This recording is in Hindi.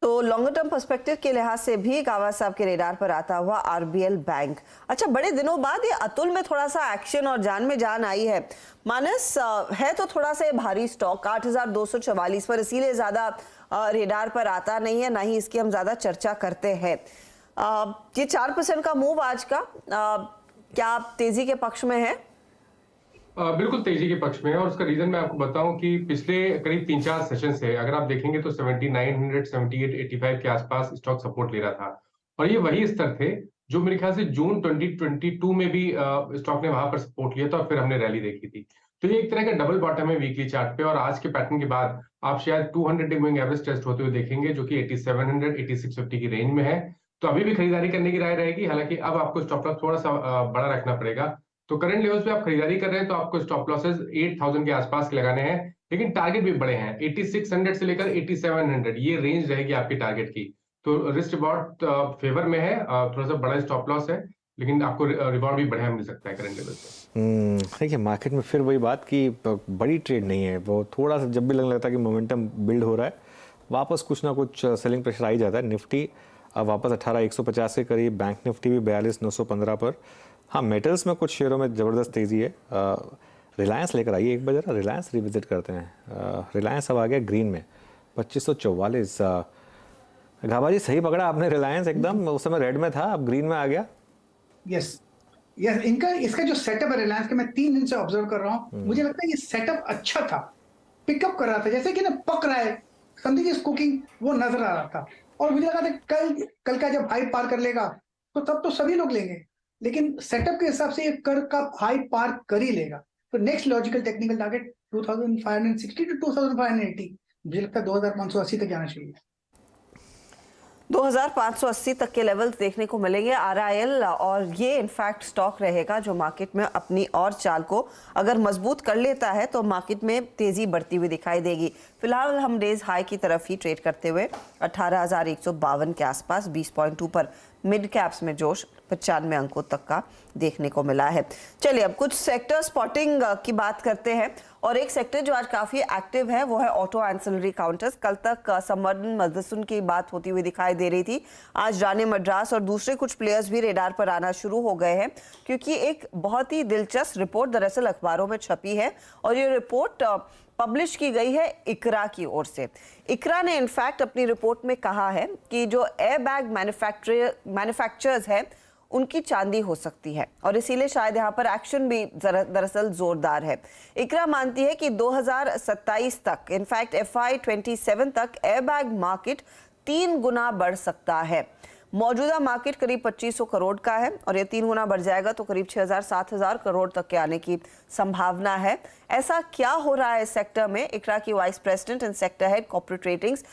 तो लॉन्गर टर्म पर्सपेक्टिव के लिहाज से भी गावा साहब के रेडार पर आता हुआ आरबीएल बैंक। अच्छा, बड़े दिनों बाद ये अतुल में थोड़ा सा एक्शन और जान में जान आई है। मानस, है तो थोड़ा सा भारी स्टॉक 8,244 पर, इसीलिए ज्यादा रेडार पर आता नहीं है, ना ही इसकी हम ज्यादा चर्चा करते हैं। ये 4% का मूव आज का, क्या तेजी के पक्ष में है? बिल्कुल तेजी के पक्ष में है और उसका रीजन मैं आपको बताऊं कि पिछले करीब 3-4 सेशन से अगर आप देखेंगे तो 7900, 78, 85 के आसपास स्टॉक सपोर्ट ले रहा था और ये वही स्तर थे जो मेरे ख्याल से जून 2022 में भी स्टॉक ने वहां पर सपोर्ट लिया था और फिर हमने रैली देखी थी। तो ये एक तरह का डबल बॉटम है वीकली चार्ट पे और आज के पैटर्न के बाद आप शायद 200 डे मूविंग एवरेज टेस्ट होते हुए देखेंगे जो कि 8700, 8650 की रेंज में है। तो अभी भी खरीदारी करने की राय रहेगी, हालांकि अब आपको स्टॉप लॉस थोड़ा सा बड़ा रखना पड़ेगा। तो करंट लेवल्स पे आप खरीदारी कर रहे हैं तो आपको स्टॉप लॉसेस 8000 के आसपास के लगाने हैं, लेकिन टारगेट भी बड़े हैं। 8600 से लेकर 8700 ये रेंज रहेगी आपकी टारगेट की। तो रिस्क रिवॉर्ड फेवर में है, थोड़ा सा बड़ा स्टॉप लॉस है, लेकिन आपको रिवॉर्ड भी बढ़िया मिल सकता है करंट लेवल पे। देखिए, मार्केट में फिर वही बात कि बड़ी ट्रेड नहीं है, वो थोड़ा सा जब भी लगने लगता है कि मोमेंटम बिल्ड हो रहा है, वापस कुछ ना कुछ सेलिंग प्रेशर आ ही जाता है। निफ्टी अब वापस 18,150 के करीब, बैंक निफ्टी भी 42,915 पर। हाँ, मेटल्स में कुछ शेयरों में ज़बरदस्त तेज़ी है। रिलायंस लेकर आइए एक बार जरा, रिलायंस रिविजिट करते हैं। रिलायंस अब आ गया ग्रीन में 2544। घाबा जी, सही पकड़ा आपने, रिलायंस एकदम उस समय रेड में था, अब ग्रीन में आ गया। यस, इसका जो सेटअप है रिलायंस का, मैं 3 दिन से ऑब्जर्व कर रहा हूँ। मुझे लगता है ये सेटअप अच्छा था, पिकअप कर रहा था, जैसे कि ना पक रहा है, समथिंग इज कुकिंग, वो नजर आ रहा था। और मुझे लगा था कल का जब हाई पार कर लेगा तो तब तो सभी लोग लेंगे, लेकिन सेटअप के हिसाब से ये कर का हाई पार कर ही लेगा। तो next logical technical target 2560 to 2580, मुझे लगता है 2580 तक जाना चाहिए। 2580 तक के लेवल्स देखने को मिलेंगे आरआईएल, और ये इनफैक्ट स्टॉक रहेगा जो मार्केट में अपनी और चाल को अगर मजबूत कर लेता है तो मार्केट में तेजी बढ़ती हुई दिखाई देगी। फिलहाल हम डेज हाई की तरफ ही ट्रेड करते हुए 18,152 के आसपास 20.2 पर मिड कैप्स में जोश 95 अंकों तक का देखने को मिला है। चलिए अब कुछ सेक्टर स्पॉटिंग की बात करते हैं, और एक सेक्टर जो आज काफी एक्टिव है वो है ऑटो एंसिलरी काउंटर्स। कल तक संवर्धन मदरसन की बात होती हुई दिखाई दे रही थी, आज रानी मद्रास और दूसरे कुछ प्लेयर्स भी रेडार पर आना शुरू हो गए हैं, क्योंकि एक बहुत ही दिलचस्प रिपोर्ट दरअसल अखबारों में छपी है और ये रिपोर्ट पब्लिश की गई है इकरा की ओर से। इकरा ने इनफैक्ट अपनी रिपोर्ट में कहा है कि जो एयरबैग मैन्युफैक्चरर्स हैं उनकी चांदी हो सकती है, और इसीलिए शायद यहाँ पर एक्शन भी दरअसल जोरदार है। इकरा मानती है कि 2027 तक, इनफैक्ट FY27 तक एयरबैग मार्केट 3 गुना बढ़ सकता है। मौजूदा मार्केट करीब 2500 करोड़ का है और ये 3 गुना बढ़ जाएगा तो करीब 6,000-7,000 करोड़ तक के आने की संभावना है। ऐसा क्या हो रहा है इस सेक्टर में? इकरा की vice president and sector head corporate ratings